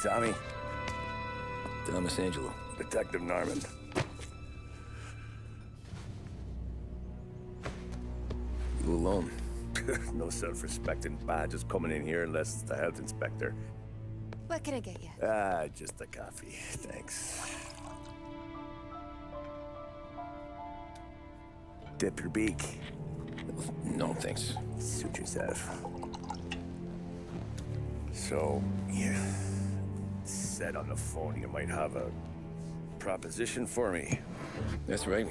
Tommy. Thomas Angelo. Detective Norman. You alone? No self-respecting badges coming in here unless it's the health inspector. What can I get you? Just a coffee, thanks. Dip your beak. No, thanks. Suit yourself. So, you said on the phone you might have a proposition for me. That's right.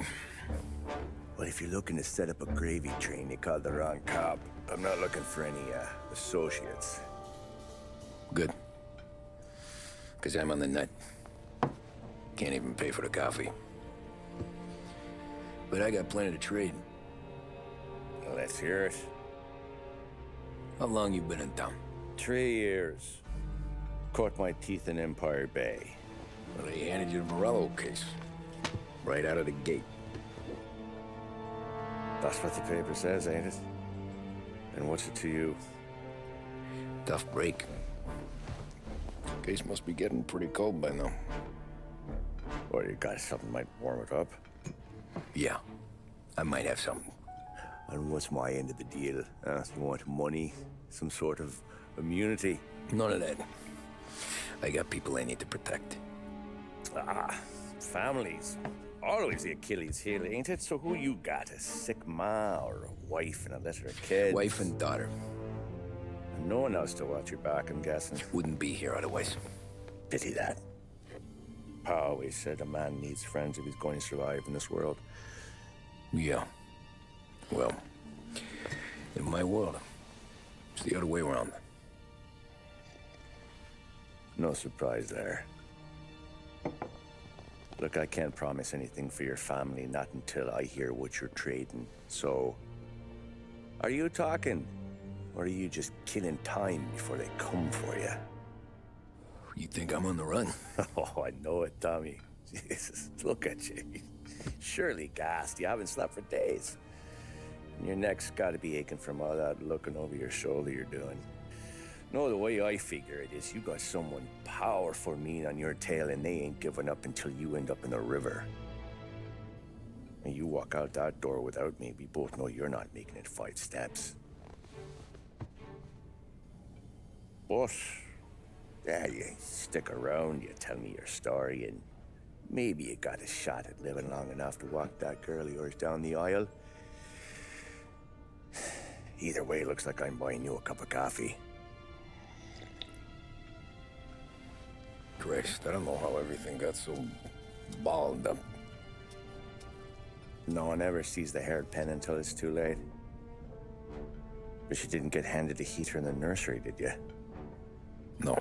Well, if you're looking to set up a gravy train, you called the wrong cop. I'm not looking for any, associates. Good. Because I'm on the nut. Can't even pay for the coffee. But I got plenty to trade. Let's hear it. How long you been in town? 3 years. Caught my teeth in Empire Bay. Well, they handed you the Morello case. Right out of the gate. That's what the paper says, ain't it? And what's it to you? Tough break. Case must be getting pretty cold by now. Or you got something might warm it up? Yeah, I might have something. And what's my end of the deal? You want money? Some sort of immunity? None of that. I got people I need to protect. Families. Always the Achilles heel, ain't it? So who you got? A sick ma or a wife and a litter of kids? Wife and daughter. And no one else to watch your back, I'm guessing. Wouldn't be here otherwise. Pity that. Pa always said a man needs friends if he's going to survive in this world. Yeah. Well, in my world, it's the other way around. No surprise there. Look, I can't promise anything for your family, not until I hear what you're trading. So, are you talking? Or are you just killing time before they come for you? You think I'm on the run? Oh, I know it, Tommy. Jesus, look at you. Surely gassed. You haven't slept for days. And your neck's got to be aching from all that looking over your shoulder you're doing. No, the way I figure it is you got someone powerful mean on your tail and they ain't giving up until you end up in the river. And you walk out that door without me, we both know you're not making it 5 steps. But, yeah, you stick around, you tell me your story, and maybe you got a shot at living long enough to walk that girl of yours down the aisle. Either way, looks like I'm buying you a cup of coffee. Christ, I don't know how everything got so balled up. No one ever sees the hairpin until it's too late. But you didn't get handed a heater in the nursery, did you? No.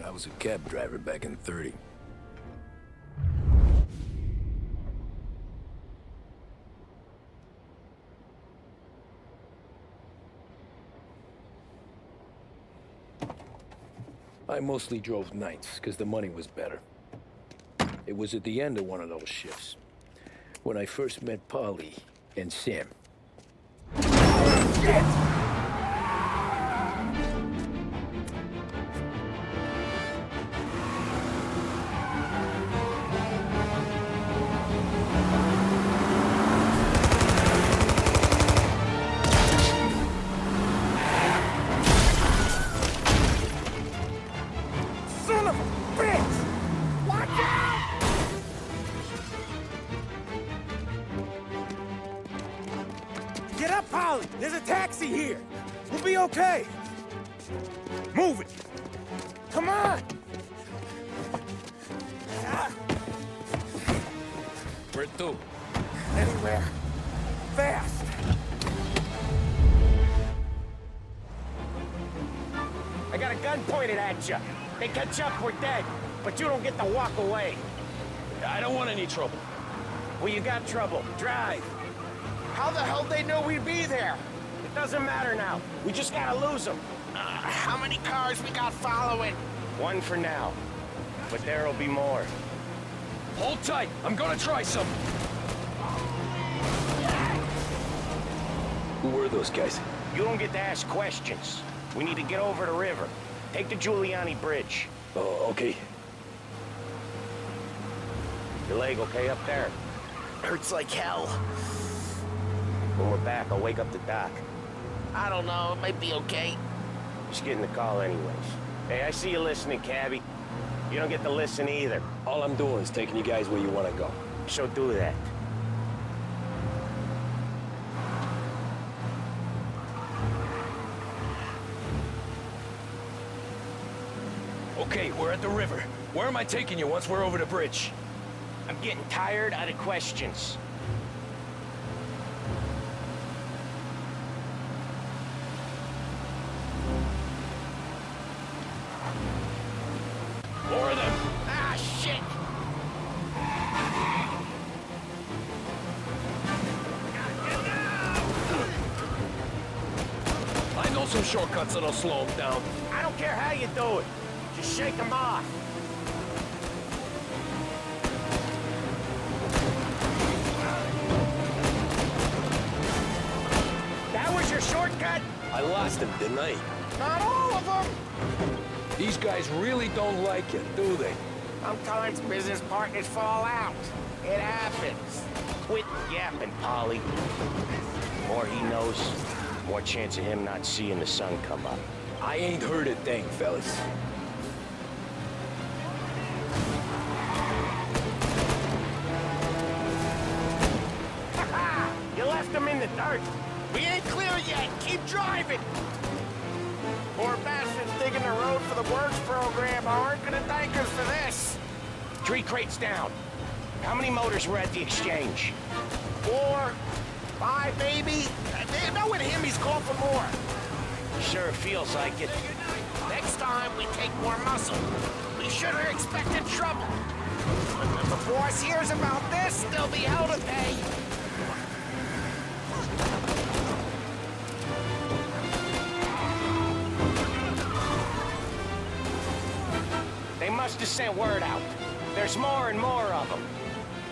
I was a cab driver back in '30. I mostly drove nights, because the money was better. It was at the end of one of those shifts, when I first met Polly and Sam. Shit! Get up, Polly! There's a taxi here! We'll be okay! Move it! Come on! Where to? Anywhere. Fast! I got a gun pointed at you. They catch up, we're dead. But you don't get to walk away. I don't want any trouble. Well, you got trouble. Drive. How the hell they know we'd be there? It doesn't matter now. We just gotta lose them. How many cars we got following? One for now. But there'll be more. Hold tight. I'm gonna try something. Who were those guys? You don't get to ask questions. We need to get over the river. Take the Giuliani Bridge. Oh, okay. Your leg okay up there? Hurts like hell. When we're back, I'll wake up the doc. I don't know, it might be okay. Just getting the call anyways. Hey, I see you listening, cabbie. You don't get to listen either. All I'm doing is taking you guys where you want to go. So do that. Okay, we're at the river. Where am I taking you once we're over the bridge? I'm getting tired of the questions. More of them. Ah, shit! I know some shortcuts that'll slow them down. I don't care how you do it. Just shake them off. That was your shortcut? I lost him, didn't I? Not all of them. These guys really don't like it, do they? Sometimes business partners fall out. It happens. Quit yapping, Polly. The more he knows, the more chance of him not seeing the sun come up. I ain't heard a thing, fellas. You left him in the dirt. We ain't clear yet. Keep driving. Poor bastards digging the road for the works program aren't gonna thank us for this. 3 crates down. How many motors were at the exchange? 4, 5, maybe. No, with him, he's called for more. Sure feels like it. Next time, we take more muscle. We should have expected trouble. If the boss hears about this, there'll be hell to pay. They must have sent word out. There's more and more of them.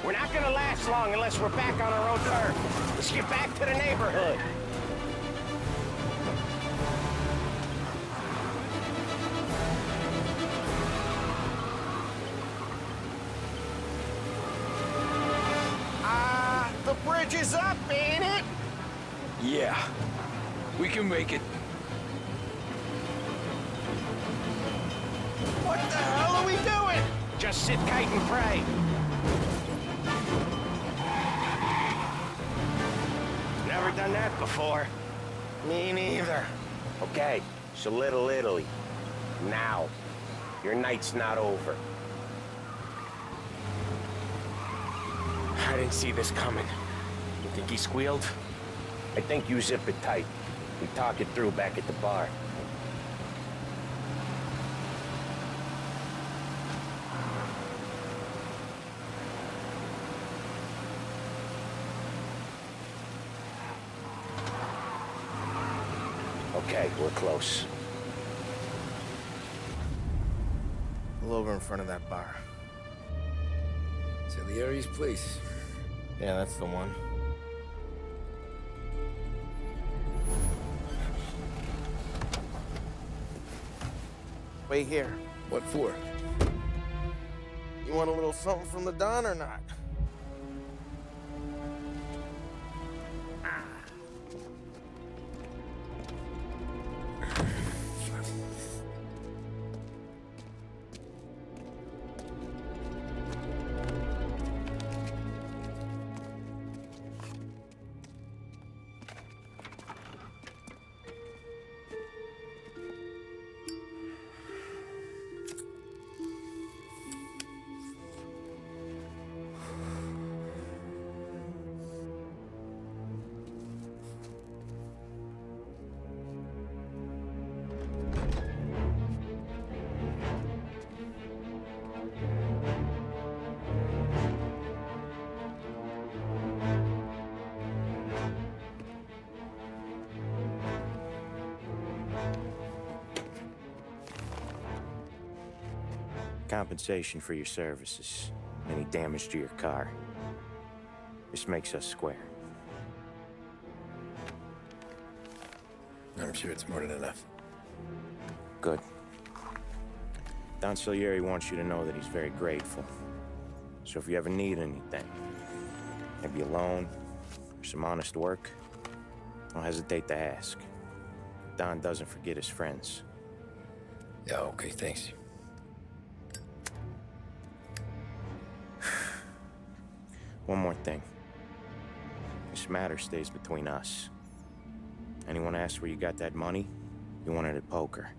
We're not gonna last long unless we're back on our own turf. Let's get back to the neighborhood. The bridge is up, ain't it? Yeah. We can make it. What the hell are we doing? Just sit tight and pray. Never done that before. Me neither. Okay, so Little Italy. Now. Your night's not over. I didn't see this coming. You think he squealed? I think you zip it tight. We talk it through back at the bar. Okay, we're close. Pull over in front of that bar. Salieri's place. Yeah, that's the one. Wait here. What for? You want a little something from the Don or not? Compensation for your services. Any damage to your car. This makes us square. I'm sure it's more than enough. Good. Don Salieri wants you to know that he's very grateful. So if you ever need anything, maybe a loan or some honest work, don't hesitate to ask. Don doesn't forget his friends. Yeah, okay, thanks. One more thing. This matter stays between us. Anyone asks where you got that money, you won it at poker.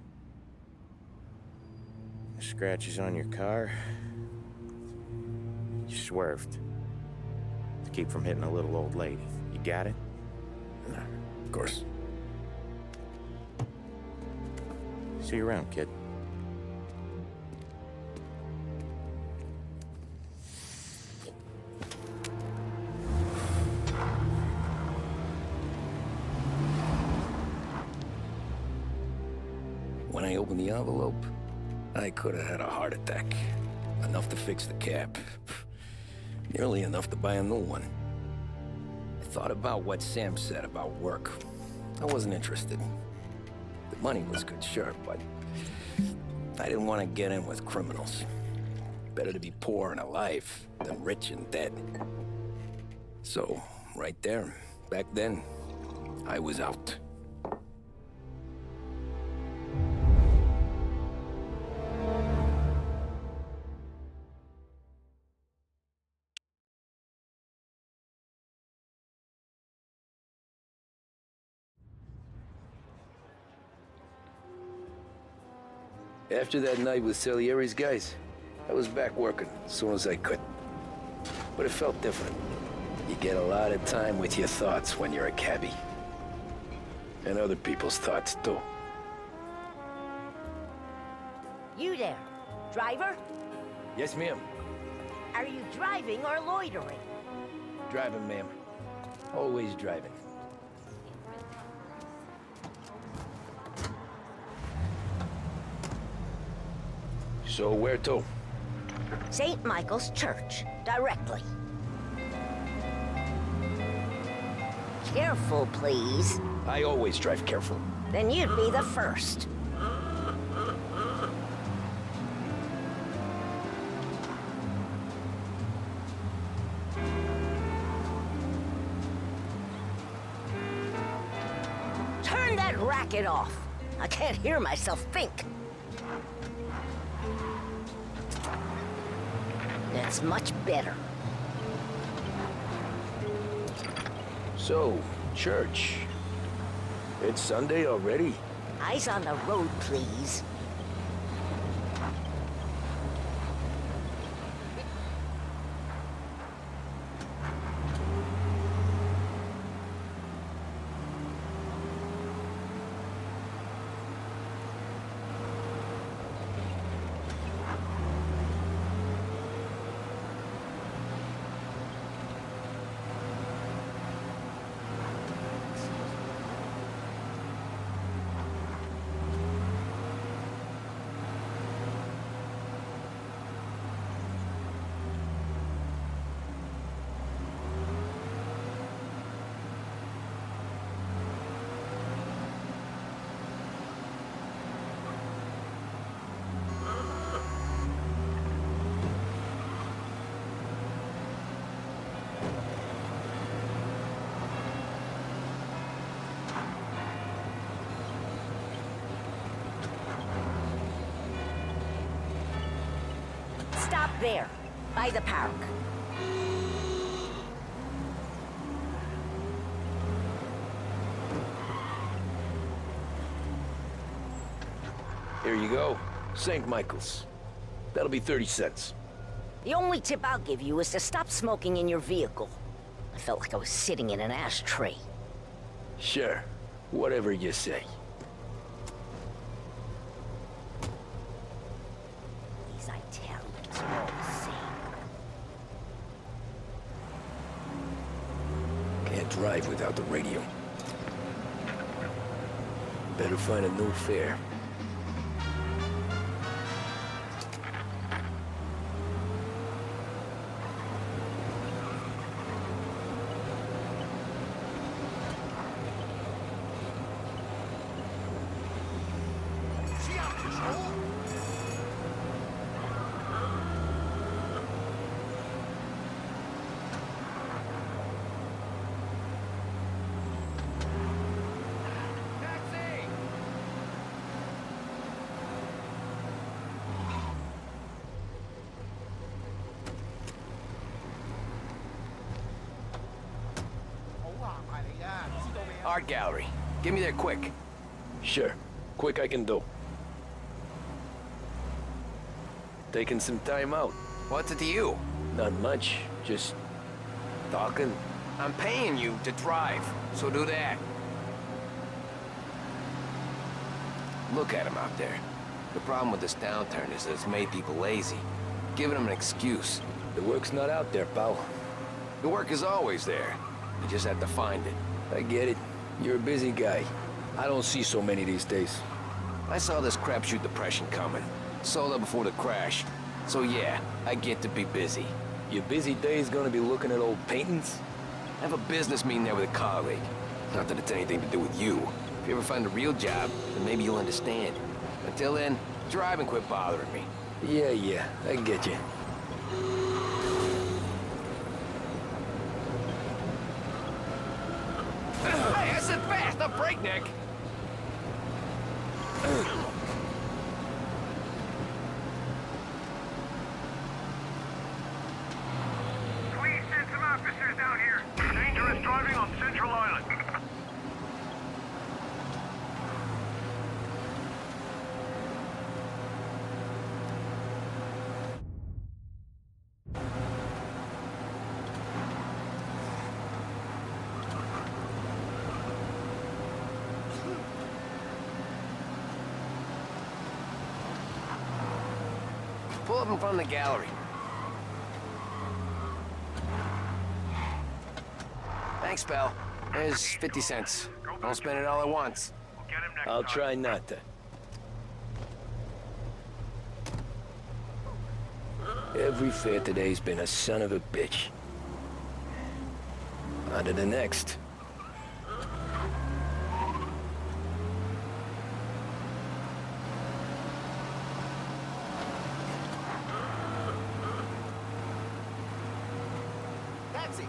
The scratches on your car, you swerved to keep from hitting a little old lady. You got it? Of course. See you around, kid. When I opened the envelope, I could have had a heart attack. Enough to fix the cap. Nearly enough to buy a new one. I thought about what Sam said about work. I wasn't interested. The money was good, sure, but I didn't want to get in with criminals. Better to be poor and alive than rich and dead. So, right there, back then, I was out. After that night with Salieri's guys, I was back working as soon as I could. But it felt different. You get a lot of time with your thoughts when you're a cabbie. And other people's thoughts, too. You there, driver? Yes, ma'am. Are you driving or loitering? Driving, ma'am. Always driving. So where to? St. Michael's Church, directly. Careful, please. I always drive careful. Then you'd be the first. Turn that racket off. I can't hear myself think. That's much better. So, church. It's Sunday already? Eyes on the road, please. Stop there, by the park. Here you go. St. Michael's. That'll be 30 cents. The only tip I'll give you is to stop smoking in your vehicle. I felt like I was sitting in an ashtray. Sure. Whatever you say. These Italians are all the same. Can't drive without the radio. Better find a new fare. Art gallery. Get me there quick. Sure. Quick I can do. Taking some time out. What's it to you? Not much. Just talking. I'm paying you to drive, so do that. Look at him out there. The problem with this downturn is that it's made people lazy, giving them an excuse. The work's not out there, pal. The work is always there. You just have to find it. I get it. You're a busy guy. I don't see so many these days. I saw this crapshoot depression coming. Sold up before the crash. So yeah, I get to be busy. Your busy day's gonna be looking at old paintings? I have a business meeting there with a colleague. Not that it's anything to do with you. If you ever find a real job, then maybe you'll understand. Until then, drive and quit bothering me. Yeah, I get you. Hey, I said fast, not breakneck! Please send some officers down here. Dangerous driving on Central Island. Pull up in front of the gallery. Thanks, pal. There's 50 cents. Don't spend it all at once. We'll get him next I'll time. try not to. Every fair today's been a son of a bitch. On to the next. Taxi!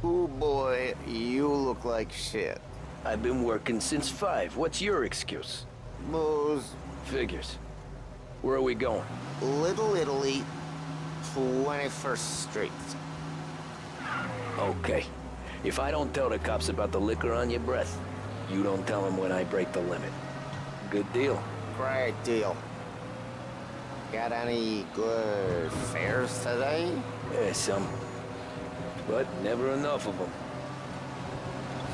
Oh boy, you look like shit. I've been working since 5. What's your excuse? Booze, Figures. Where are we going? Little Italy, 21st Street. Okay. If I don't tell the cops about the liquor on your breath, you don't tell them when I break the limit. Good deal. Great deal. Got any good fares today? Yeah, some. But never enough of them.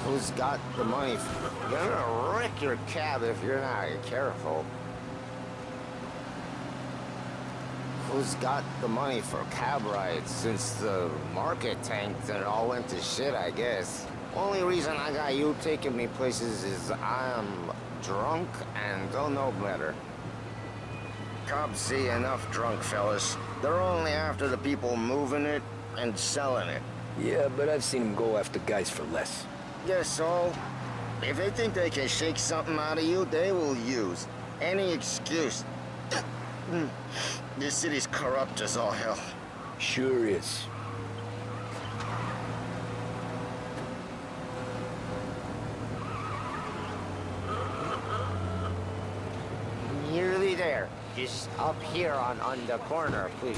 Who's got the money? You're gonna wreck your cab if you're not careful. Who's got the money for cab rides since the market tanked and it all went to shit, I guess? Only reason I got you taking me places is I'm drunk and don't know better. Cops see enough drunk fellas. They're only after the people moving it and selling it. Yeah, but I've seen them go after guys for less. Guess so. If they think they can shake something out of you, they will use any excuse. This city's corrupt as all hell. Sure is. Nearly there. Just up here on the corner, please.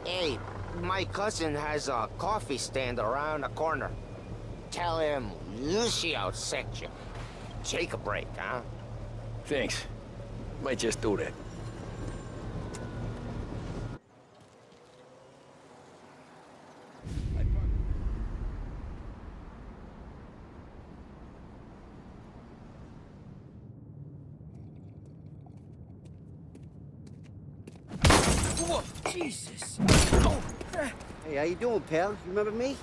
Hey, my cousin has a coffee stand around the corner. Tell him Lucio sent you. Take a break, huh? Thanks. Might just do that. Whoa, Jesus. Oh. Hey, how you doing, pal? You remember me?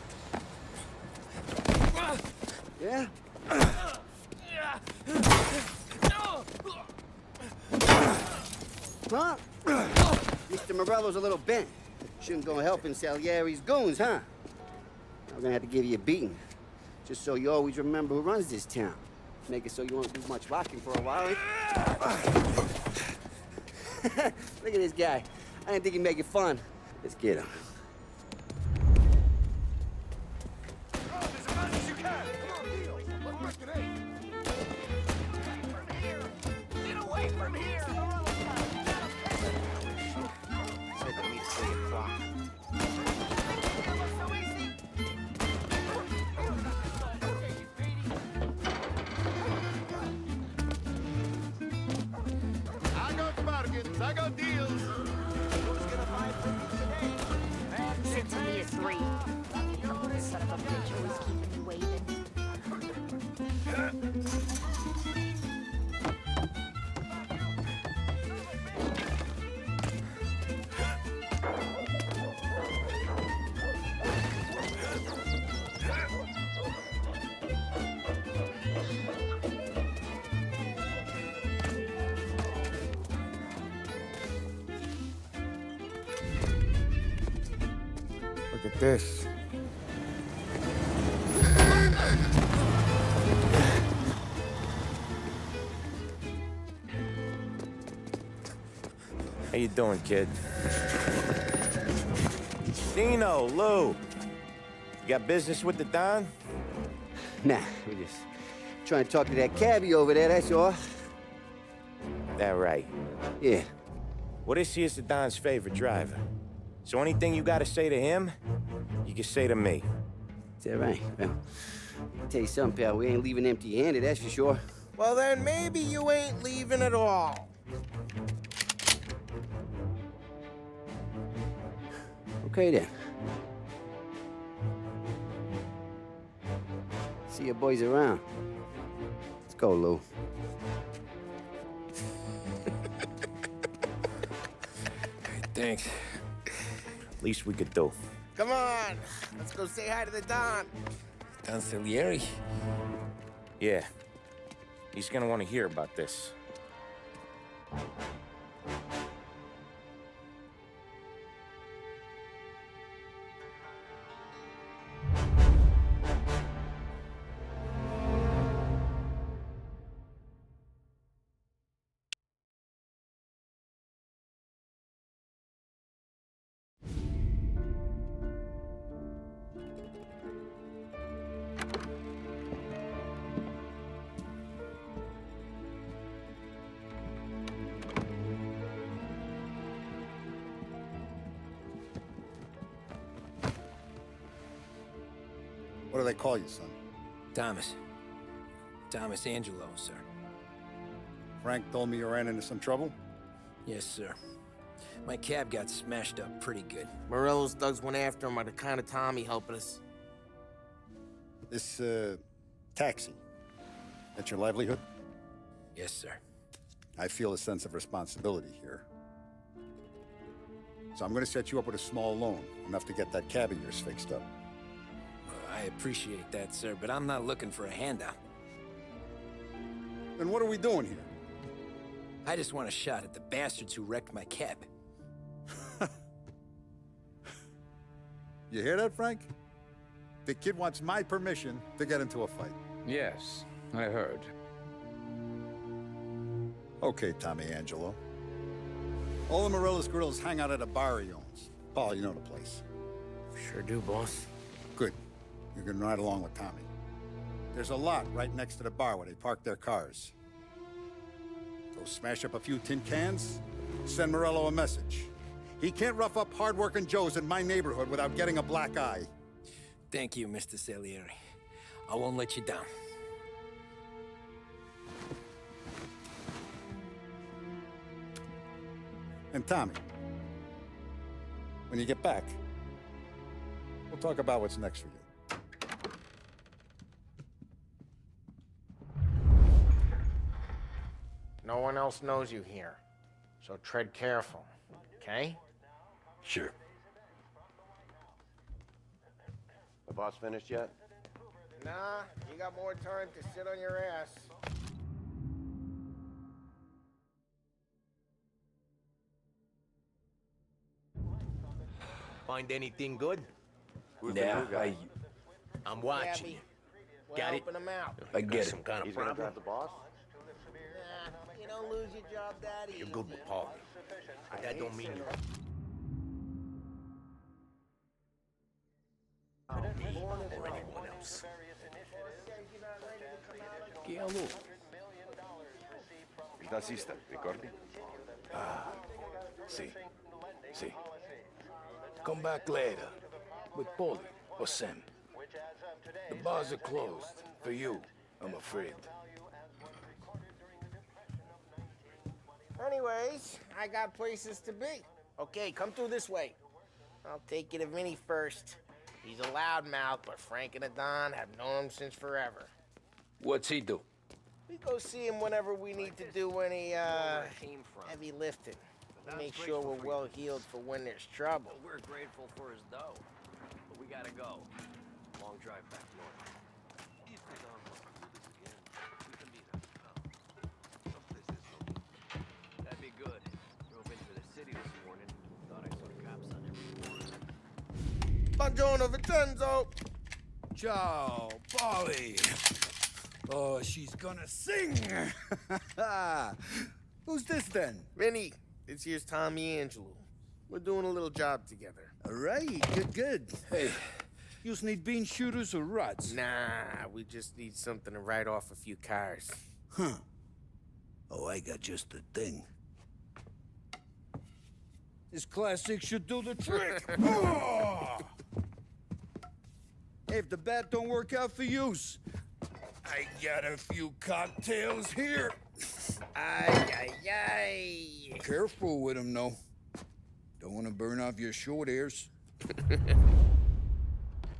Yeah? Huh? Mr. Morello's a little bent. Shouldn't go helping Salieri's goons, huh? I'm gonna have to give you a beating. Just so you always remember who runs this town. Make it so you won't do much rocking for a while. Look at this guy. I didn't think he'd make it fun. Let's get him. Get away deals. I got deals. Who's gonna buy from me today? Six and me at three. Son of a bitch always keeping you waiting. Look at this. How you doing, kid? Dino, Lou. You got business with the Don? Nah, we just trying to talk to that cabbie over there, that's all. That right. Yeah. Well, this here's the Don's favorite driver. So anything you gotta say to him, you can say to me. Is that right? Well, I'll tell you something, pal. We ain't leaving empty-handed, that's for sure. Well, then maybe you ain't leaving at all. Okay, then. See your boys around. Let's go, Lou. Thanks. Least we could do. Come on, let's go say hi to the Don. Don Salieri? Yeah. He's gonna want to hear about this. What do they call you, son? Thomas. Thomas Angelo, sir. Frank told me you ran into some trouble? Yes, sir. My cab got smashed up pretty good. Morello's thugs went after him by the kind of Tommy helping us. This, taxi. That's your livelihood? Yes, sir. I feel a sense of responsibility here. So I'm gonna set you up with a small loan, enough to get that cab of yours fixed up. I appreciate that, sir, but I'm not looking for a handout. Then what are we doing here? I just want a shot at the bastards who wrecked my cab. You hear that, Frank? The kid wants my permission to get into a fight. Yes, I heard. Okay, Tommy Angelo. All the Morello's girls hang out at a bar he owns. Paul, you know the place. Sure do, boss. Good. You can ride along with Tommy. There's a lot right next to the bar where they park their cars. Go smash up a few tin cans, send Morello a message. He can't rough up hard-working Joes in my neighborhood without getting a black eye. Thank you, Mr. Salieri. I won't let you down. And Tommy, when you get back, we'll talk about what's next for you. No one else knows you here, so tread careful, okay? Sure. The boss finished yet? Nah, you got more time to sit on your ass. Find anything good? Yeah, I'm watching you. Well, Got it? open them out. I get it. Some kind of He's gonna problem? grab the boss? Nah, you don't lose your job that easy. You're good with Paul. But that don't mean you. Me or anyone else. ¿Qué hago? Il tassista, ricordi? Sí. Sí. Come back later. With Paulie or Sam. The bars are closed. For you, I'm afraid. Anyways, I got places to be. Okay, come through this way. I'll take you to Vinny first. He's a loudmouth, but Frank and the Don have known him since forever. What's he do? We go see him whenever we need to do any, heavy lifting. We make sure we're well healed for when there's trouble. We're grateful for his dough, but we gotta go. Long drive back north. If they don't want to do this again, we can meet at the town. Someplace this local. That'd be good. Drove into the city this morning. Thought I saw cops on every corner. Buongiorno, Vincenzo! Ciao, Polly. Oh, she's gonna sing. Who's this then? Vinny, this here's Tommy Angelo. We're doing a little job together. All right, good. Hey, you need bean shooters or rods? Nah, we just need something to write off a few cars. Huh. Oh, I got just the thing. This classic should do the trick. Oh! Hey, if the bat don't work out for yous, I got a few cocktails here. Ay. Careful with them, though. Don't want to burn off your short hairs.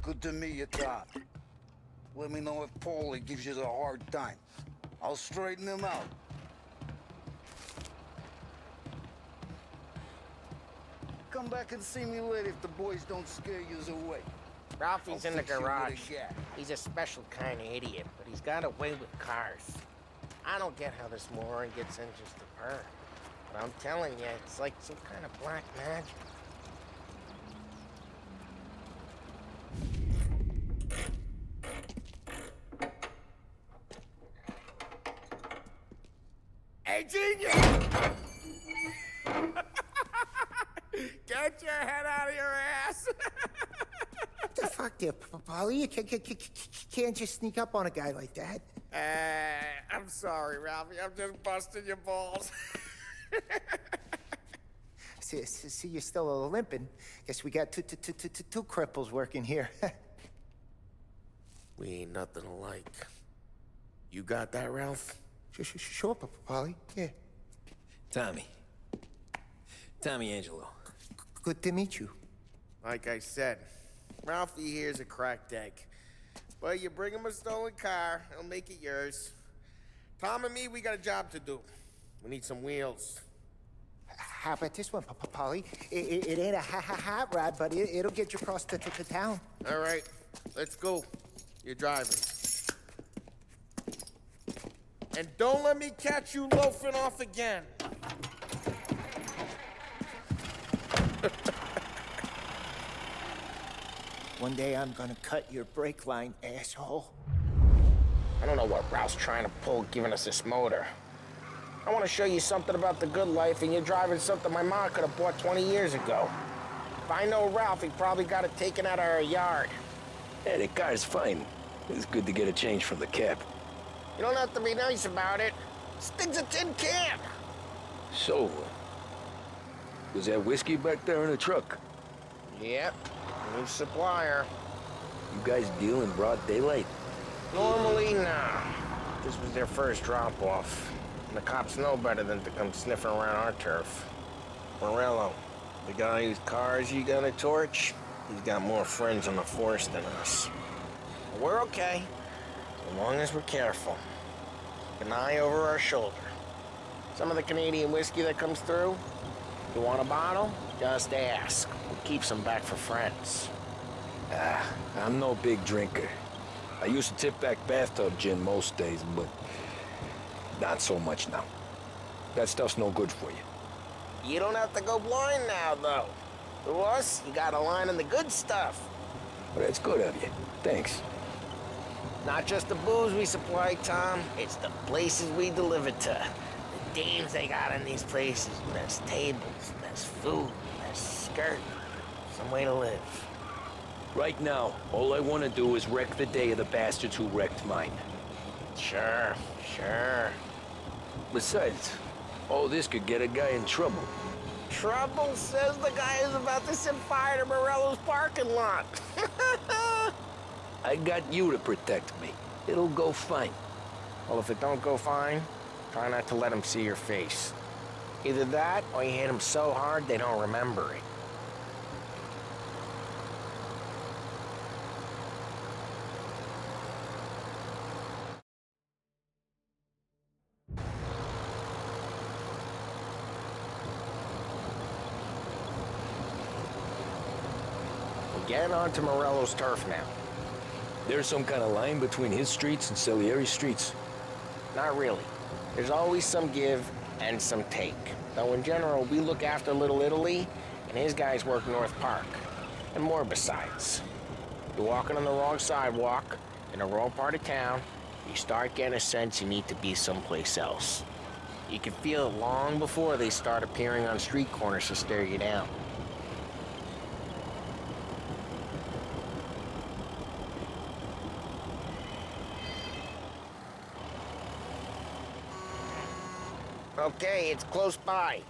Good to meet you, Todd. Let me know if Paulie gives you the hard time. I'll straighten him out. Come back and see me later if the boys don't scare yous away. Ralphie's in the fix you with a garage. gat. He's a special kind of idiot, but he's got a way with cars. I don't get how this moron gets engines to burn. But I'm telling you, it's like some kind of black magic. Hey, genius! Get your head out of your ass! What the fuck there, Polly? You can't just sneak up on a guy like that. I'm sorry, Ralphie. I'm just busting your balls. See, you're still limping. Guess we got two cripples working here. We ain't nothing alike. You got that, Ralph? Sure, Polly. Yeah. Tommy Angelo. Good to meet you. Like I said, Ralphie here's a cracked egg. But you bring him a stolen car, he'll make it yours. Tom and me, we got a job to do. We need some wheels. How about this one, Polly? It ain't a hot rod, but it'll get you across to town. All right, let's go. You're driving. And don't let me catch you loafing off again. One day I'm gonna cut your brake line, asshole. I don't know what Ralph's trying to pull giving us this motor. I want to show you something about the good life, and you're driving something my mom could have bought 20 years ago. If I know Ralph, he probably got it taken out of our yard. Yeah, the car's fine. It's good to get a change from the cab. You don't have to be nice about it. This thing's a tin can. So, was that whiskey back there in the truck? Yep, new supplier. You guys deal in broad daylight? Normally, nah. This was their first drop-off. And the cops know better than to come sniffing around our turf. Morello, the guy whose cars you gonna torch, he's got more friends on the force than us. But we're okay, as long as we're careful. Keep an eye over our shoulder. Some of the Canadian whiskey that comes through, you want a bottle? Just ask. We'll keep some back for friends. I'm no big drinker. I used to tip back bathtub gin most days, but not so much now. That stuff's no good for you. You don't have to go blind now, though. To us, you got a line on the good stuff. Well, that's good of you. Thanks. Not just the booze we supply, Tom. It's the places we deliver to. The dames they got in these places. There's tables, there's food, there's skirt. Some way to live. Right now, all I want to do is wreck the day of the bastards who wrecked mine. Sure. Besides, all this could get a guy in trouble. Trouble says the guy is about to set fire to Morello's parking lot. I got you to protect me. It'll go fine. Well, if it don't go fine, try not to let him see your face. Either that, or you hit them so hard they don't remember it. We're getting onto Morello's turf now. There's some kind of line between his streets and Salieri's streets? Not really. There's always some give and some take. Though in general, we look after Little Italy, and his guys work North Park. And more besides. You're walking on the wrong sidewalk, in the wrong part of town, you start getting a sense you need to be someplace else. You can feel it long before they start appearing on street corners to stare you down. Okay, it's close by.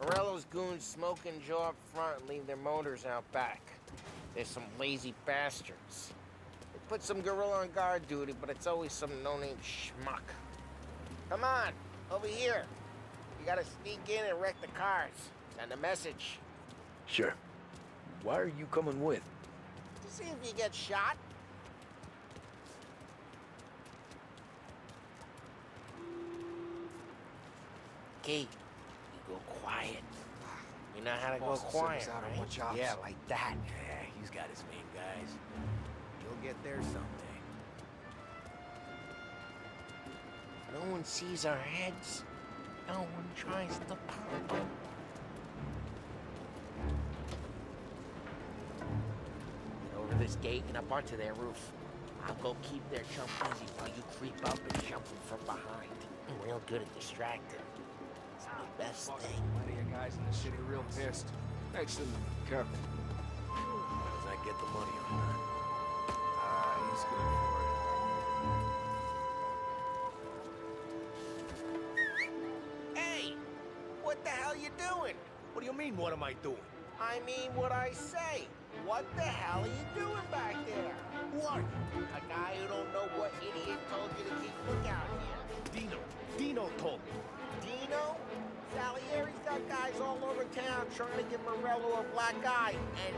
Morello's goons smoke and jaw up front and leave their motors out back. They're some lazy bastards. They put some gorilla on guard duty, but it's always some no-name schmuck. Come on, over here. You gotta sneak in and wreck the cars. Send a message. Sure. Why are you coming with? To see if you get shot. Key, you go quiet. You know how to go quiet, right? Yeah, like that. Yeah, he's got his main guys. You'll get there someday. No one sees our heads. No one tries to pop them. Get over this gate and up onto their roof. I'll go keep their jump easy while you creep up and jump them from behind. I'm real good at distracting. It's the best thing. Plenty of guys in the city real pissed. Excellent. Careful. How does I get the money on that? He's good for it. Hey! What the hell you doing? What do you mean, what am I doing? I mean what I say. What the hell are you doing back there? Who are you? A guy who don't know what idiot told you to keep lookout here. Dino told me. Dino? Salieri's got guys all over town trying to give Morello a black eye. And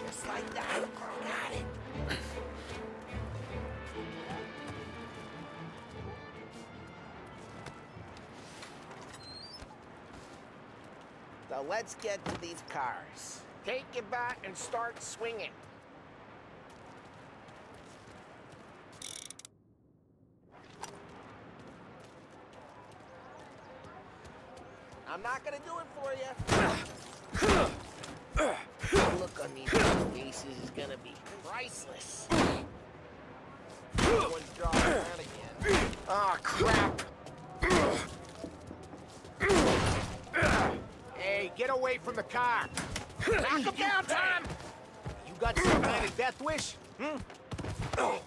just like that, got it. So let's get to these cars. Take it back and start swinging. I'm not gonna do it for you. The look on these faces is gonna be priceless. One's drawing around again. Oh, crap. Hey, get away from the car! Knock him down, Tom! You got some kind of death wish? Hmm? Come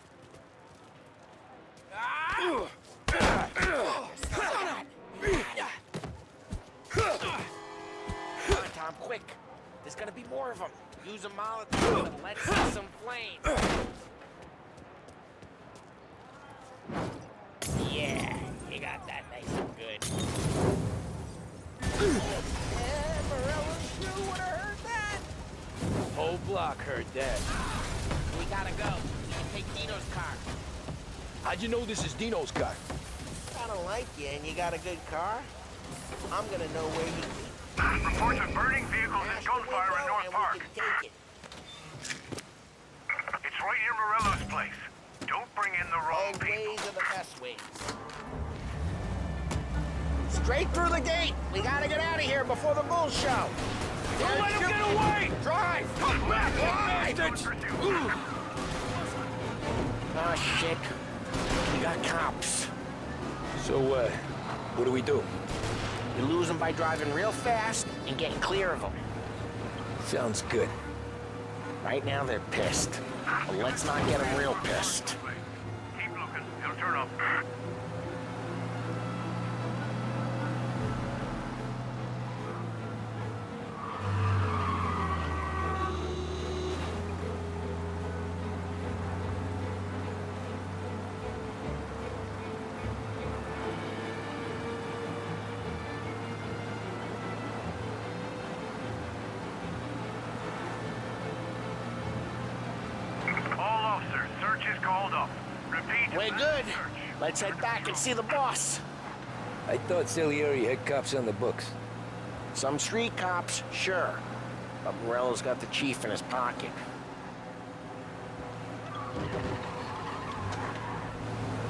on, Tom, quick. There's gonna be more of them. Use a Molotov and let's see some flame. Yeah, you got that nice and good. Yeah, Morello's crew would have heard that. Whole block heard that. We gotta go. We can take Dino's car. How'd you know this is Dino's car? I don't like you and you got a good car. I'm gonna know where you keep. Reports of burning vehicles and gunfire in North Park. We can take it. It's right near Morello's place. Don't bring in the wrong Old people. ways are the best ways. Straight through the gate. We gotta get out of here before the bulls show. Don't let him get away! Drive! Come back, you bastards! Oh, shit. We got cops. So, what do we do? You lose them by driving real fast and getting clear of them. Sounds good. Right now, they're pissed. But let's not get them real pissed. Keep looking. He'll turn up. hold up. Repeat. We're good. Let's head back and see the boss. I thought Salieri had cops on the books. Some street cops, sure. But Morello's got the chief in his pocket.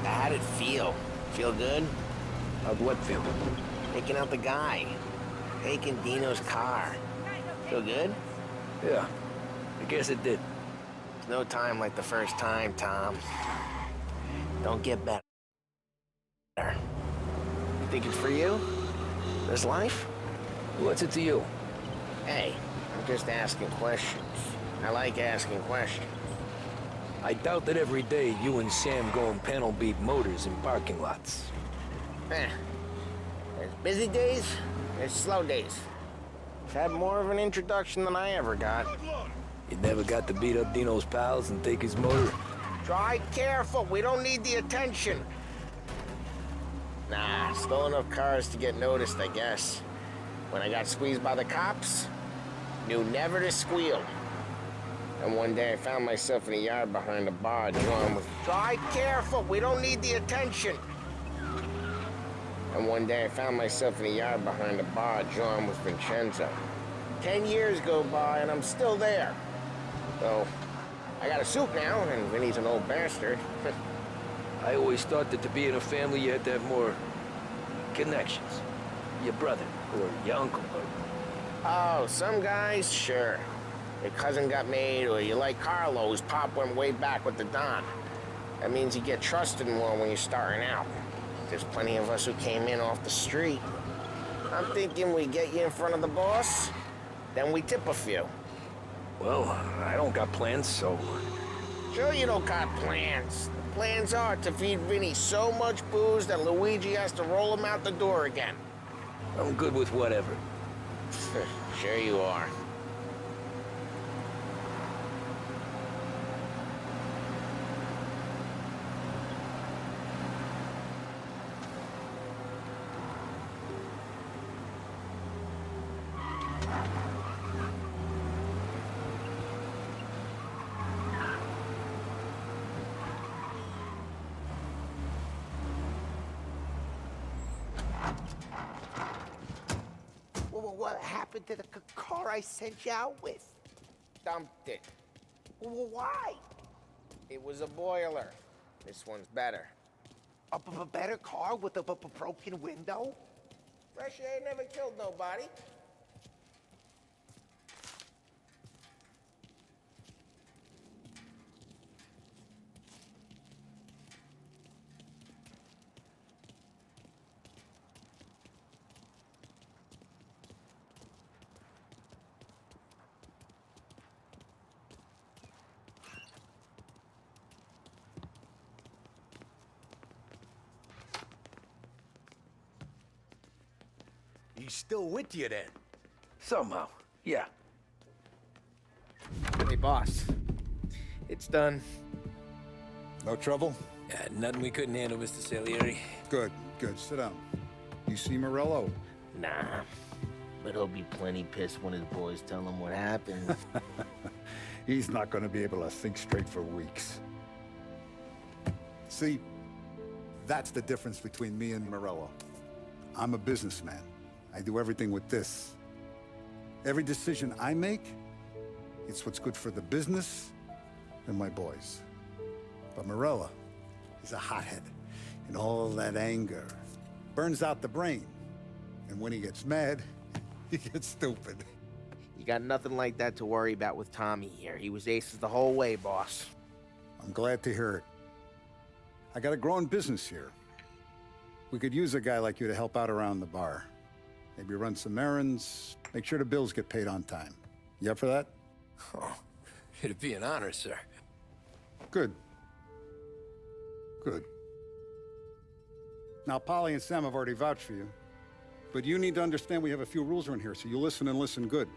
How'd it feel? Feel good? How'd what feel? Taking out the guy. Taking Dino's car. Feel good? Yeah, I guess it did. There's no time like the first time, Tom. Don't get better. You think it's for you? This life? What's it to you? Hey, I'm just asking questions. I like asking questions. I doubt that every day you and Sam go and panel beat motors in parking lots. There's busy days, there's slow days. I've had more of an introduction than I ever got. You never got to beat up Dino's pals and take his motor? Drive careful, we don't need the attention. Nah, stole enough cars to get noticed, I guess. When I got squeezed by the cops, knew never to squeal. And one day I found myself in a yard behind a bar drawn with, drive careful, we don't need the attention. And one day I found myself in a yard behind a bar drawn with Vincenzo. 10 years go by and I'm still there. So, I got a suit now, and Vinny's an old bastard. I always thought that to be in a family you had to have more connections. Your brother, or your uncle, or... Oh, some guys, sure. Your cousin got made, or you like Carlos, Pop went way back with the Don. That means you get trusted more when you're starting out. There's plenty of us who came in off the street. I'm thinking we get you in front of the boss, then we tip a few. Well, I don't got plans, so... Sure you don't got plans. The plans are to feed Vinny so much booze that Luigi has to roll him out the door again. I'm good with whatever. Sure you are. What happened to the car I sent you out with? Dumped it. Why? It was a boiler. This one's better. A better car with a broken window? Fresh air never killed nobody. He's still with you then? Somehow, yeah. Hey, boss. It's done. No trouble? Yeah, nothing we couldn't handle, Mr. Salieri. Good, good. Sit down. You see Morello? Nah. But he'll be plenty pissed when his boys tell him what happened. He's not going to be able to think straight for weeks. See, that's the difference between me and Morello. I'm a businessman. I do everything with this. Every decision I make, it's what's good for the business and my boys. But Morello, he's a hothead. And all that anger burns out the brain. And when he gets mad, he gets stupid. You got nothing like that to worry about with Tommy here. He was aces the whole way, boss. I'm glad to hear it. I got a growing business here. We could use a guy like you to help out around the bar. Maybe run some errands, make sure the bills get paid on time. You up for that? Oh, it'd be an honor, sir. Good. Good. Now, Polly and Sam have already vouched for you. But you need to understand we have a few rules around here, so you listen and listen good.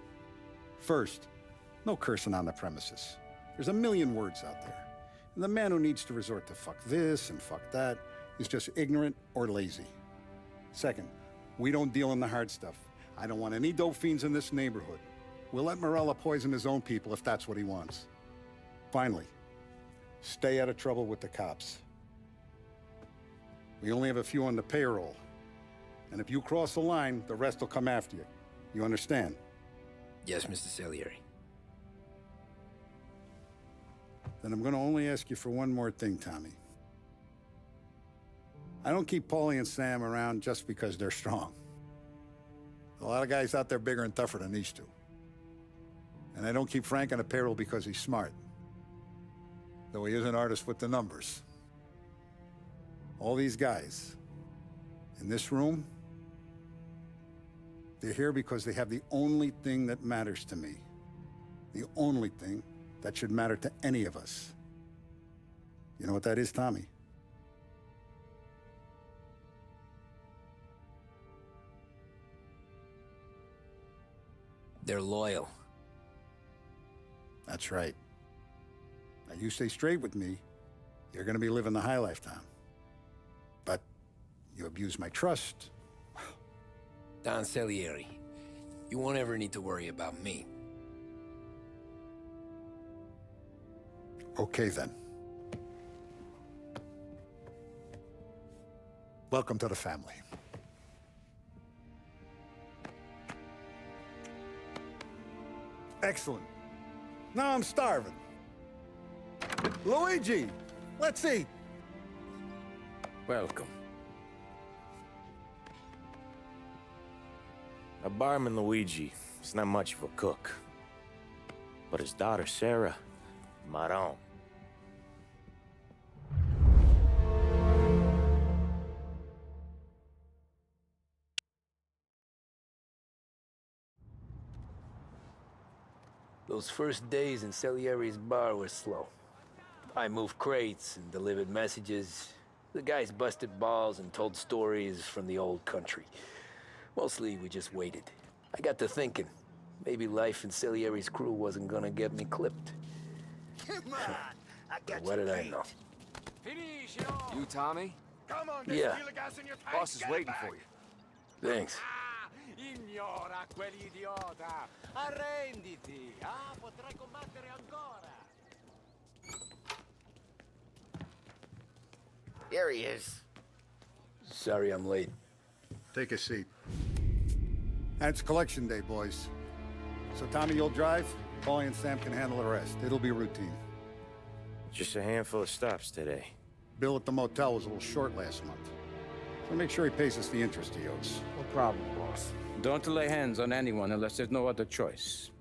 First, no cursing on the premises. There's a million words out there. And the man who needs to resort to fuck this and fuck that is just ignorant or lazy. Second, we don't deal in the hard stuff. I don't want any dope fiends in this neighborhood. We'll let Morello poison his own people if that's what he wants. Finally, Stay out of trouble with the cops. We only have a few on the payroll. And if you cross the line, the rest will come after you. You understand? Yes, Mr. Salieri. Then I'm gonna only ask you for one more thing, Tommy. I don't keep Paulie and Sam around just because they're strong. A lot of guys out there bigger and tougher than these two. And I don't keep Frank on the payroll because he's smart. Though he is an artist with the numbers. All these guys in this room, they're here because they have the only thing that matters to me. The only thing that should matter to any of us. You know what that is, Tommy? They're loyal. That's right. Now you stay straight with me, you're gonna be living the high life, Tom. But you abuse my trust. Don Salieri, you won't ever need to worry about me. Okay, then. Welcome to the family. Excellent. Now I'm starving. Luigi, let's eat. Welcome. A barman Luigi is not much of a cook. But his daughter Sarah, Maron. Those first days in Salieri's bar were slow. I moved crates and delivered messages. The guys busted balls and told stories from the old country. Mostly, we just waited. I got to thinking, maybe life in Salieri's crew wasn't gonna get me clipped. Come on, I got What did I know? You, Tommy? Come on, Yeah. steal the gas in your tank. Boss is Get it waiting back. for you. Thanks. Ignora quell'idiota! Arrenditi! Ah, potrai combattere ancora! Here he is. Sorry I'm late. Take a seat. And it's collection day, boys. So Tommy, you'll drive. Paulie and Sam can handle the rest. It'll be routine. Just a handful of stops today. Bill at the motel was a little short last month. So make sure he pays us the interest he owes. No problem, boss. Don't lay hands on anyone unless there's no other choice.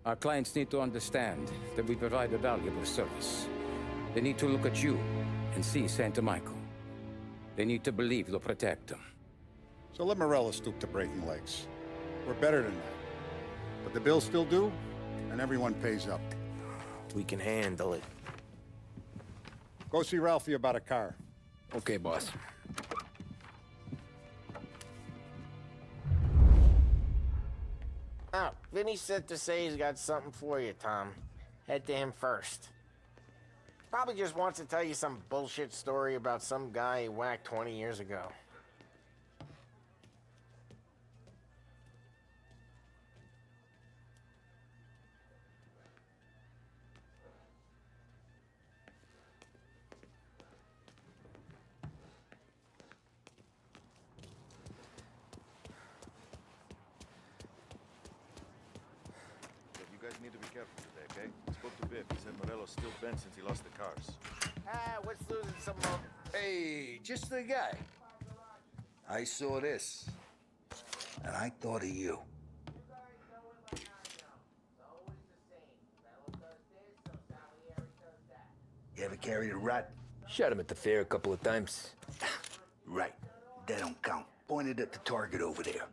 Our clients need to understand that we provide a valuable service. They need to look at you and see Santa Michael. They need to believe you'll protect them. So let Morella stoop to breaking legs. We're better than that. But the bill's still due, and everyone pays up. We can handle it. Go see Ralphie about a car. Okay, boss. Oh, Vinny said to say he's got something for you, Tom. Head to him first. Probably just wants to tell you some bullshit story about some guy he whacked 20 years ago. You guys need to be careful today, okay? Spoke to Biff. He said Morello's still bent since he lost the cars. Ah, what's losing some more? Hey, just the guy. I saw this, and I thought of you. You ever carried a rat? Shot him at the fair a couple of times. Right. That don't count. Pointed at the target over there.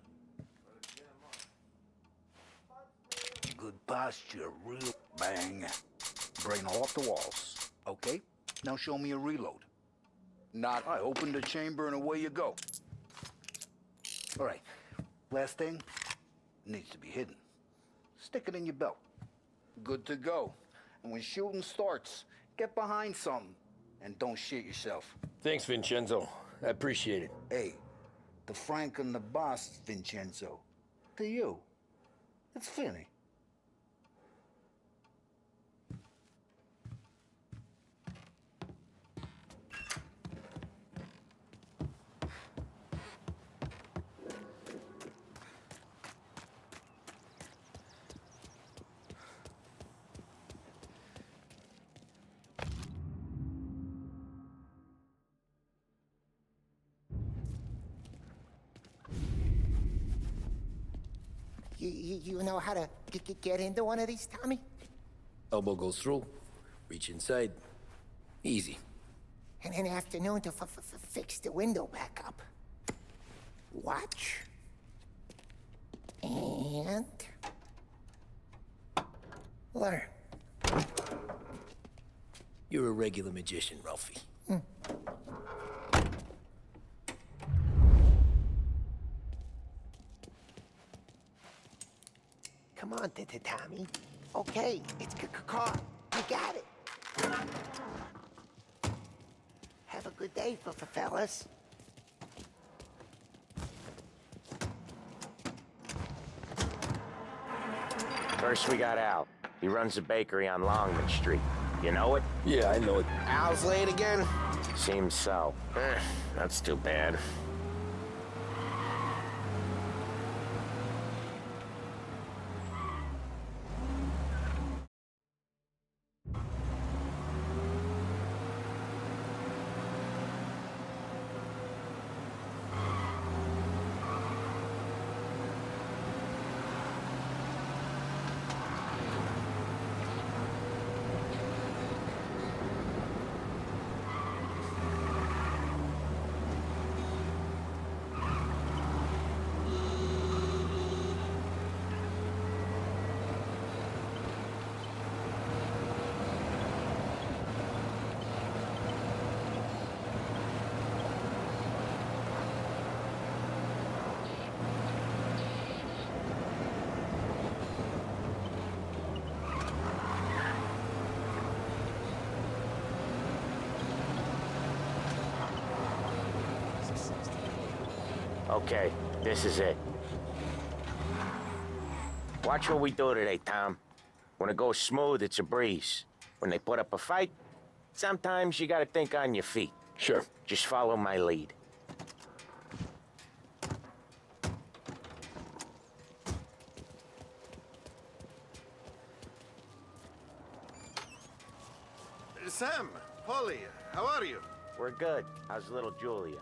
Good posture, real bang. Brain off the walls. Okay? Now show me a reload. Not, I open the chamber and away you go. All right. Last thing, needs to be hidden. Stick it in your belt. Good to go. And when shooting starts, get behind something and don't shit yourself. Thanks, Vincenzo. I appreciate it. Hey, the Frank and the boss, Vincenzo. To you, it's Vinny. You know how to get into one of these, Tommy? Elbow goes through. Reach inside. Easy. And an afternoon to fix the window back up. Watch. And... learn. You're a regular magician, Ralphie. Come on, Tommy. Okay, it's car. You got it. Have a good day, fellas. First, we got Al. He runs a bakery on Longman Street. You know it? Yeah, I know it. Al's late again? Seems so. That's too bad. Okay, this is it. Watch what we do today, Tom. When it goes smooth, it's a breeze. When they put up a fight, sometimes you gotta think on your feet. Sure. Just follow my lead. Sam, Polly, how are you? We're good. How's little Julia?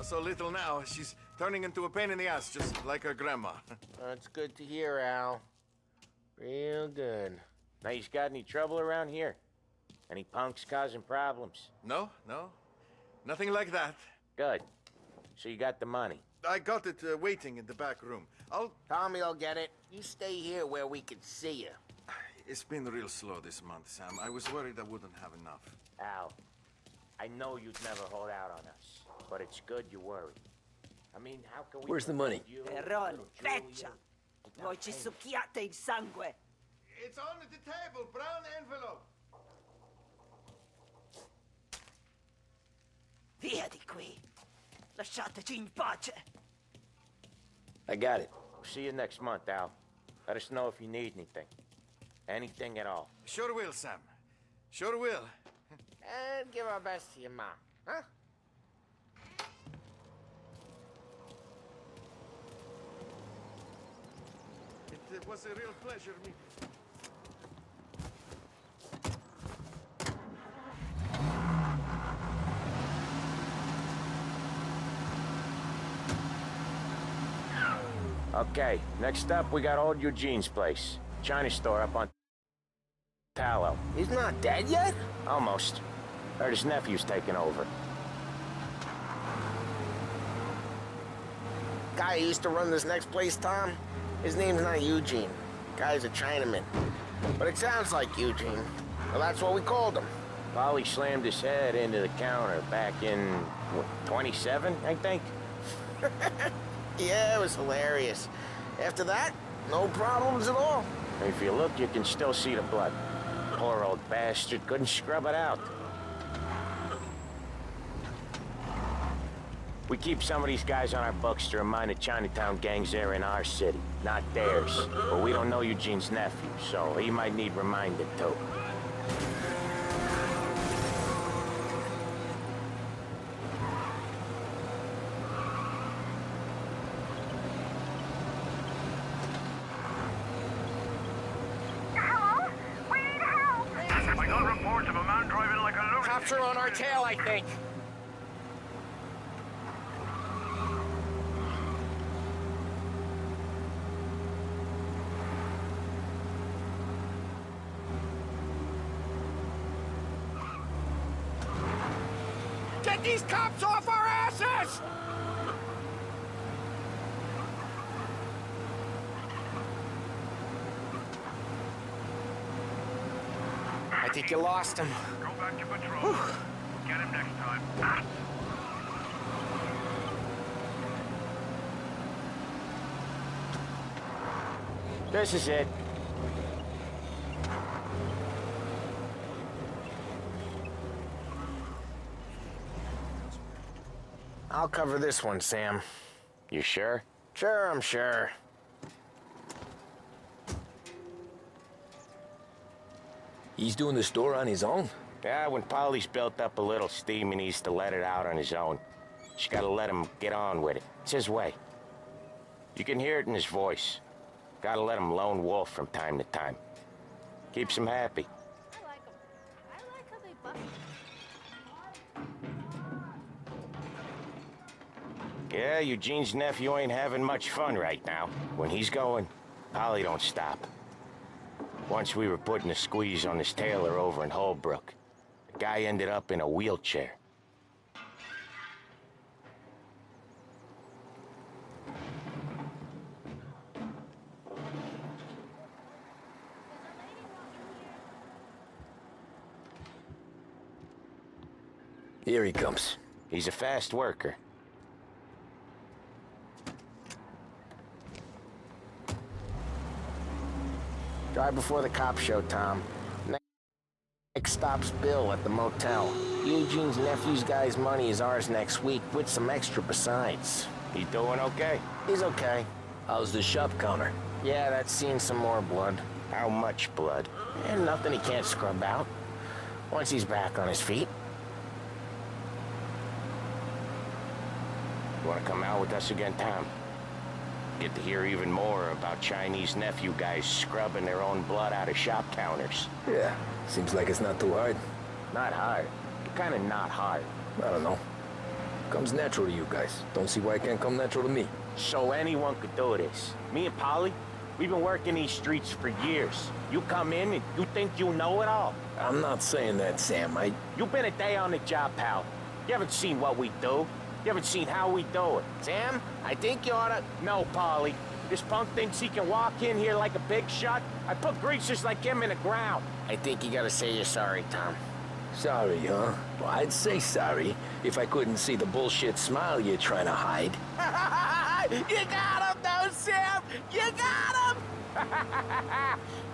So little now, she's turning into a pain in the ass, just like her grandma. That's good to hear, Al. Real good. Now, you got any trouble around here? Any punks causing problems? No. Nothing like that. Good. So you got the money? I got it waiting in the back room. Tommy will get it. You stay here where we can see you. It's been real slow this month, Sam. I was worried I wouldn't have enough. Al, I know you'd never hold out on us, but it's good you worry. I mean, how can we... Where's the money? Errol, feccia! Voi ci succhiate il sangue! It's on the table, brown envelope. Via di qui! Lasciateci in pace! I got it. See you next month, Al. Let us know if you need anything. Anything at all. Sure will, Sam. Sure will. And give our best to your mom, huh? It was a real pleasure meeting you. Okay, next up, we got old Eugene's place. China store up on Tallow. He's not dead yet? Almost. Heard his nephew's taking over. Guy who used to run this next place, Tom? His name's not Eugene. Guy's a Chinaman. But it sounds like Eugene. Well, that's what we called him. Polly slammed his head into the counter back in, what, 27, I think? Yeah, it was hilarious. After that, no problems at all. If you look, you can still see the blood. Poor old bastard couldn't scrub it out. We keep some of these guys on our books to remind the Chinatown gangs they're in our city, not theirs. But we don't know Eugene's nephew, so he might need reminded too. I got reports of a man driving like a lunatic. Cops are on our tail, I think. Get these cops off our asses! I think you lost him. Go back to patrol. Get him next time. This is it. I'll cover this one, Sam. You sure? Sure, I'm sure. He's doing the store on his own? Yeah, when Polly's built up a little steam, he needs to let it out on his own. Just gotta let him get on with it. It's his way. You can hear it in his voice. Gotta let him lone wolf from time to time. Keeps him happy. I like how they buff. Yeah, Eugene's nephew ain't having much fun right now. When he's going, Polly don't stop. Once we were putting a squeeze on this tailor over in Holbrook. The guy ended up in a wheelchair. Here he comes. He's a fast worker. Drive before the cops show, Tom. Next stop's Bill at the motel. Eugene's nephew's guy's money is ours next week, with some extra besides. He doing okay? He's okay. How's the shop counter? Yeah, that's seen some more blood. How much blood? And nothing he can't scrub out. Once he's back on his feet. You wanna come out with us again, Tom? Get to hear even more about Chinese nephew guys scrubbing their own blood out of shop counters. Yeah, seems like it's not too hard. Not hard. Kinda not hard. I don't know. Comes natural to you guys. Don't see why it can't come natural to me. So anyone could do this. Me and Polly, we've been working these streets for years. You come in and you think you know it all. I'm not saying that, Sam. You've been a day on the job, pal. You haven't seen what we do. You haven't seen how we do it. Sam, I think you oughta... No, Polly. This punk thinks he can walk in here like a big shot. I put greasers like him in the ground. I think you gotta say you're sorry, Tom. Sorry, huh? Well, I'd say sorry if I couldn't see the bullshit smile you're trying to hide. You got him, though, Sam! You got him!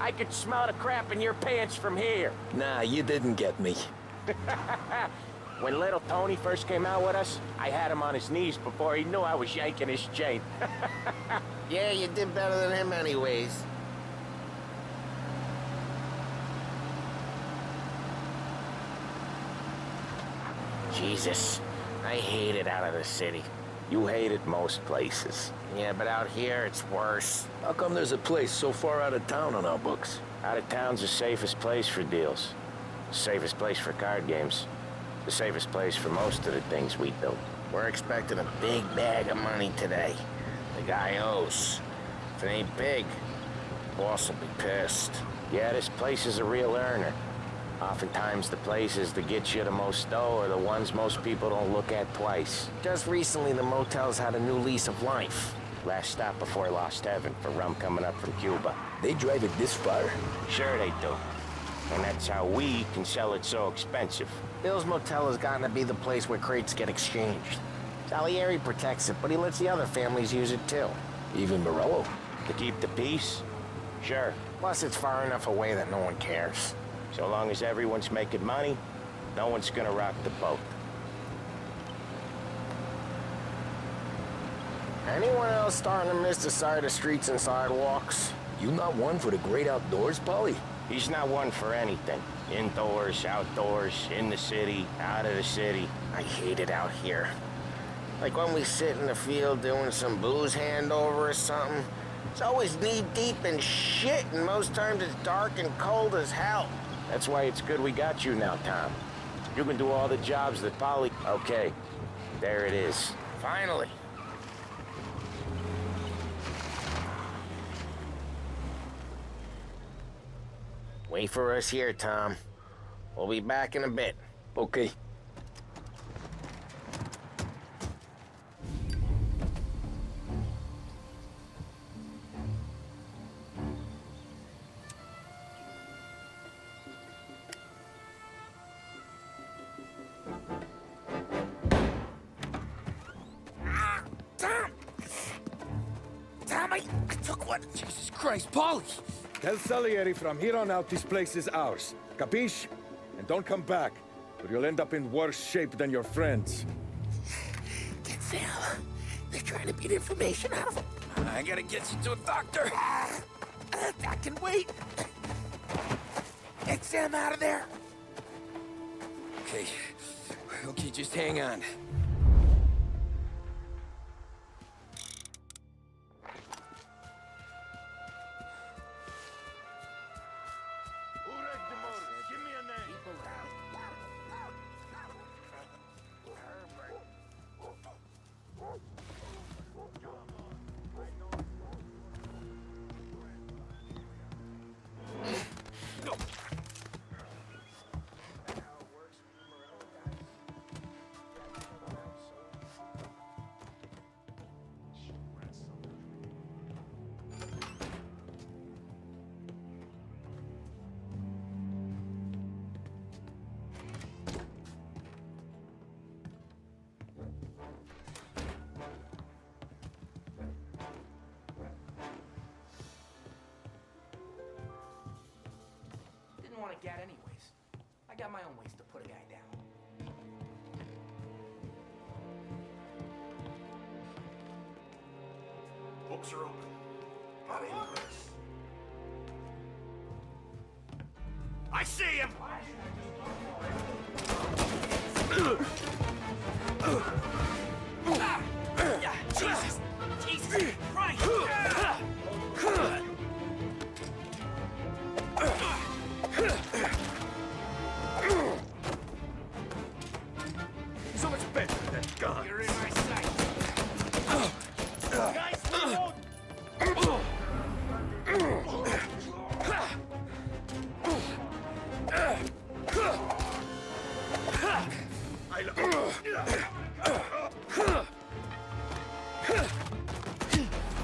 I could smell the crap in your pants from here. Nah, you didn't get me. When little Tony first came out with us, I had him on his knees before he knew I was yanking his chain. Yeah, you did better than him anyways. Jesus, I hate it out of the city. You hate it most places. Yeah, but out here, it's worse. How come there's a place so far out of town on our books? Out of town's the safest place for deals. The safest place for card games. The safest place for most of the things we do. We're expecting a big bag of money today. The guy owes. If it ain't big, boss will be pissed. Yeah, this place is a real earner. Oftentimes the places that get you the most dough are the ones most people don't look at twice. Just recently, the motel's had a new lease of life. Last stop before Lost Heaven for rum coming up from Cuba. They drive it this far? Sure they do. And that's how we can sell it so expensive. Bill's Motel has gotten to be the place where crates get exchanged. Salieri protects it, but he lets the other families use it too. Even Morello? To keep the peace? Sure. Plus, it's far enough away that no one cares. So long as everyone's making money, no one's gonna rock the boat. Anyone else starting to miss the side of streets and sidewalks? You not one for the great outdoors, Polly? He's not one for anything. Indoors, outdoors, in the city, out of the city. I hate it out here. Like when we sit in the field doing some booze handover or something. It's always knee-deep in shit, and most times it's dark and cold as hell. That's why it's good we got you now, Tom. You can do all the jobs that Polly... Okay, there it is. Finally. Wait for us here, Tom. We'll be back in a bit. Okay. I took one. Jesus Christ, Paulie! Tell Salieri from here on out this place is ours. Capiche? And don't come back, or you'll end up in worse shape than your friends. Get Sam. They're trying to beat information out of him. I gotta get you to a doctor. I can wait. Get Sam out of there. Okay. Okay, just hang on. Didn't want to get anyways. I got my own ways to put a guy down. Books are open. Not in this. I see him! Jesus! Jesus Christ! So much better than that gun. You're in my sight. Guys, reload!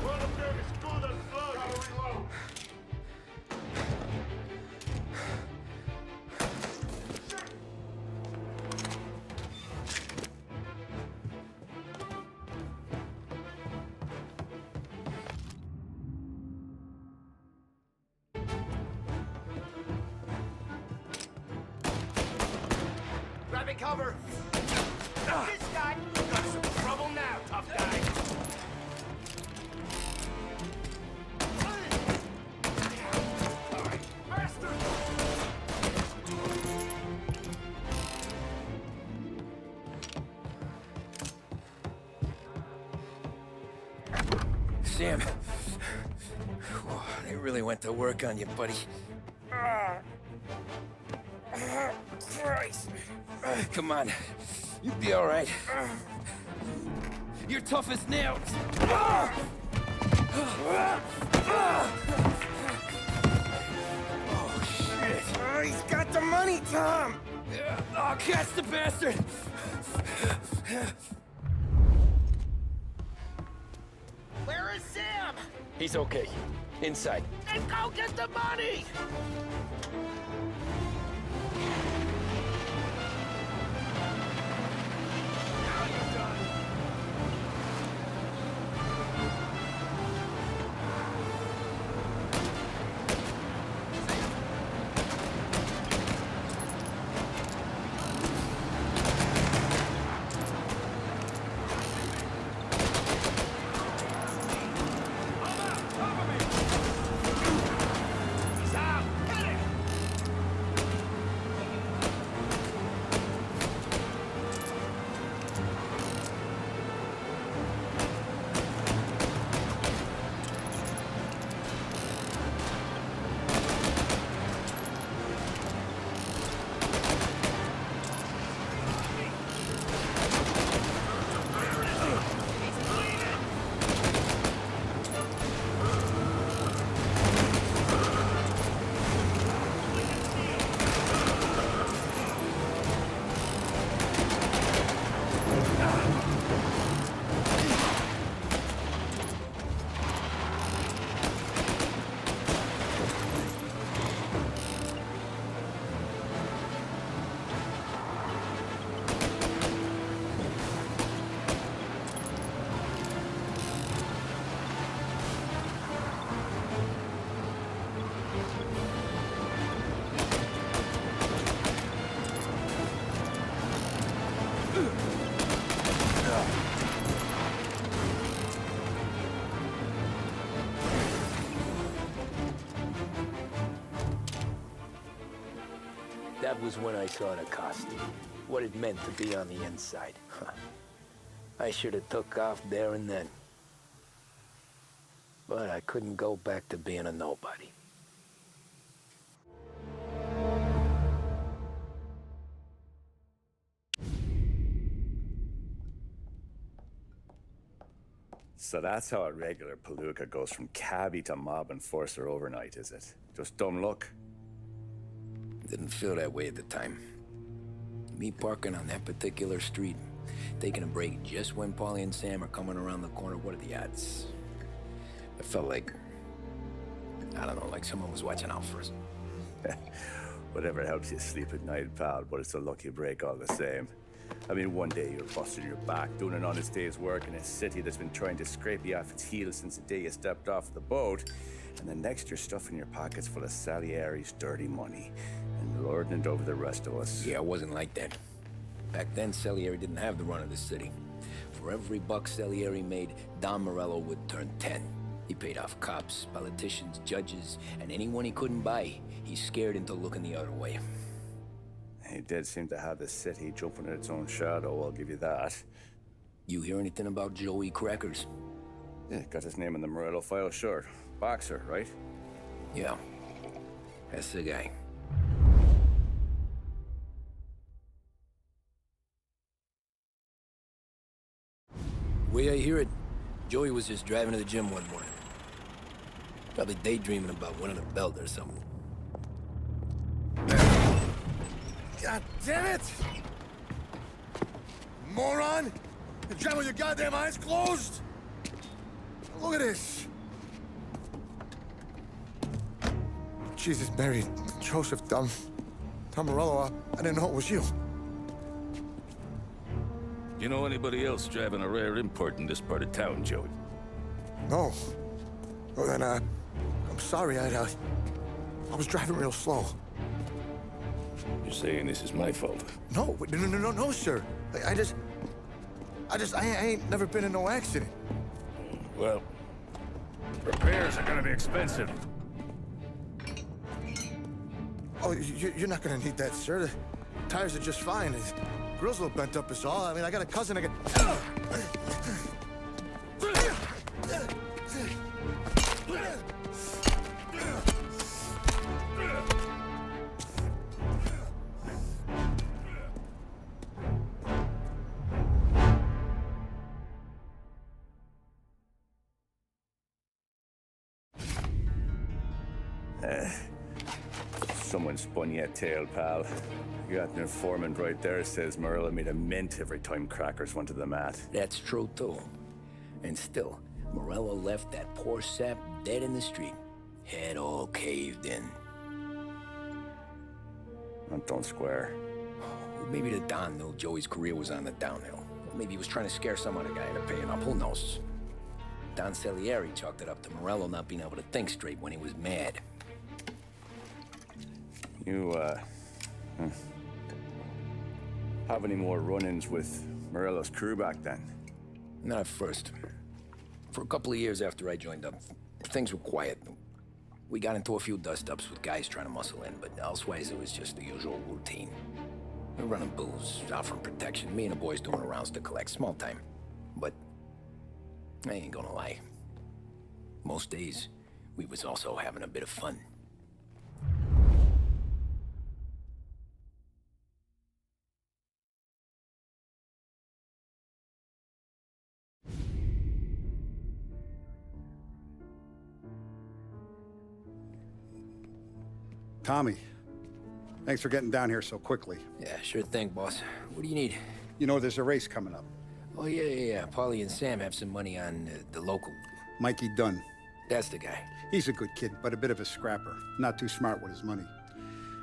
One of them is good as blood. Gotta reload. Grabbing cover. This guy. Got some trouble now, tough guy. Sam. Whew, they really went to work on you, buddy. Christ. Come on. You'll be all right. You're tough as nails. Oh, shit. Oh, he's got the money, Tom. Oh, catch the bastard. Where is Sam? He's okay. Inside. Then go get the money! That was when I saw the costume. What it meant to be on the inside. I should have took off there and then. But I couldn't go back to being a nobody. So that's how a regular palooka goes from cabbie to mob enforcer overnight, is it? Just dumb luck? Didn't feel that way at the time. Me parking on that particular street, taking a break just when Paulie and Sam are coming around the corner, what are the odds? I felt like, I don't know, like someone was watching out for us. Whatever helps you sleep at night, pal, but it's a lucky break all the same. I mean, one day you're busting your back, doing an honest day's work in a city that's been trying to scrape you off its heels since the day you stepped off the boat, and the next you're stuffing your pockets full of Salieri's dirty money and lording it over the rest of us. Yeah, it wasn't like that. Back then, Salieri didn't have the run of the city. For every buck Salieri made, Don Morello would turn 10. He paid off cops, politicians, judges, and anyone he couldn't buy, he scared into looking the other way. He did seem to have the city jumping at its own shadow, I'll give you that. You hear anything about Joey Crackers? Yeah, got his name in the Morello file, sure. Boxer, right? Yeah, that's the guy. The way I hear it, Joey was just driving to the gym one morning. Probably daydreaming about winning a belt or something. God damn it! Moron! You're driving with your goddamn eyes closed? Look at this! Jesus, Mary, Joseph, Tom Morello, I didn't know it was you. You know anybody else driving a rare import in this part of town, Joey? No. Well, then, I'm sorry, I was driving real slow. You're saying this is my fault? No, no, sir. I ain't never been in no accident. Well, repairs are gonna be expensive. Oh, you're not gonna need that, sir. The tires are just fine. The grill's a little bent up is all. I mean, I got a cousin I can... Someone spun you a tail, pal. You got an informant right there says Morello made a mint every time Crackers went to the mat. That's true, too. And still, Morello left that poor sap dead in the street. Head all caved in. Don't square. Maybe the Don knew Joey's career was on the downhill. Or maybe he was trying to scare some other guy into paying up. Who knows? Don Salieri chalked it up to Morello not being able to think straight when he was mad. You, have any more run-ins with Morello's crew back then? Not at first. For a couple of years after I joined up, things were quiet. We got into a few dust-ups with guys trying to muscle in, but elsewise it was just the usual routine. We're running booze, offering protection, me and the boys doing rounds to collect, small time. But I ain't gonna lie. Most days, we was also having a bit of fun. Tommy, thanks for getting down here so quickly. Yeah, sure thing, boss. What do you need? You know, there's a race coming up. Oh, yeah. Paulie and Sam have some money on the local. Mikey Dunn. That's the guy. He's a good kid, but a bit of a scrapper. Not too smart with his money.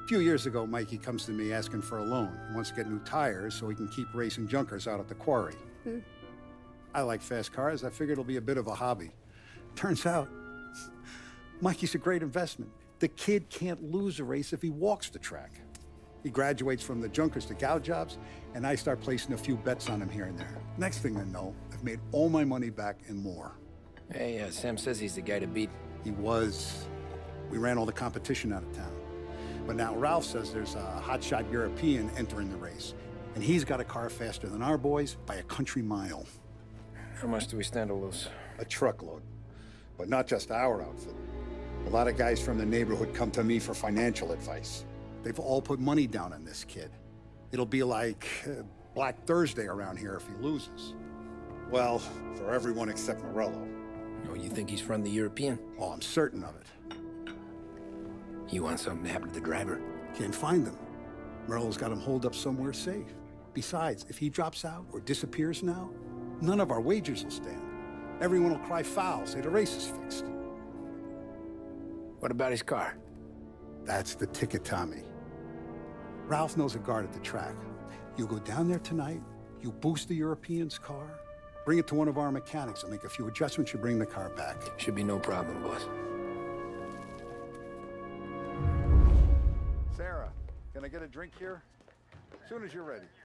A few years ago, Mikey comes to me asking for a loan. He wants to get new tires so he can keep racing junkers out at the quarry. I like fast cars. I figured it'll be a bit of a hobby. Turns out, Mikey's a great investment. The kid can't lose a race if he walks the track. He graduates from the junkers to gal jobs, and I start placing a few bets on him here and there. Next thing I know, I've made all my money back and more. Hey, Sam says he's the guy to beat. He was. We ran all the competition out of town. But now Ralph says there's a hotshot European entering the race. And he's got a car faster than our boys by a country mile. How much do we stand to lose? A truckload. But not just our outfit. A lot of guys from the neighborhood come to me for financial advice. They've all put money down on this kid. It'll be like Black Thursday around here if he loses. Well, for everyone except Morello. Oh, you think he's from the European? Oh, I'm certain of it. You want something to happen to the driver? Can't find him. Morello's got him holed up somewhere safe. Besides, if he drops out or disappears now, none of our wagers will stand. Everyone will cry foul, say the race is fixed. What about his car? That's the ticket, Tommy. Ralph knows a guard at the track. You go down there tonight, you boost the European's car, bring it to one of our mechanics, and make a few adjustments, you bring the car back. Should be no problem, boss. Sarah, can I get a drink here? As soon as you're ready.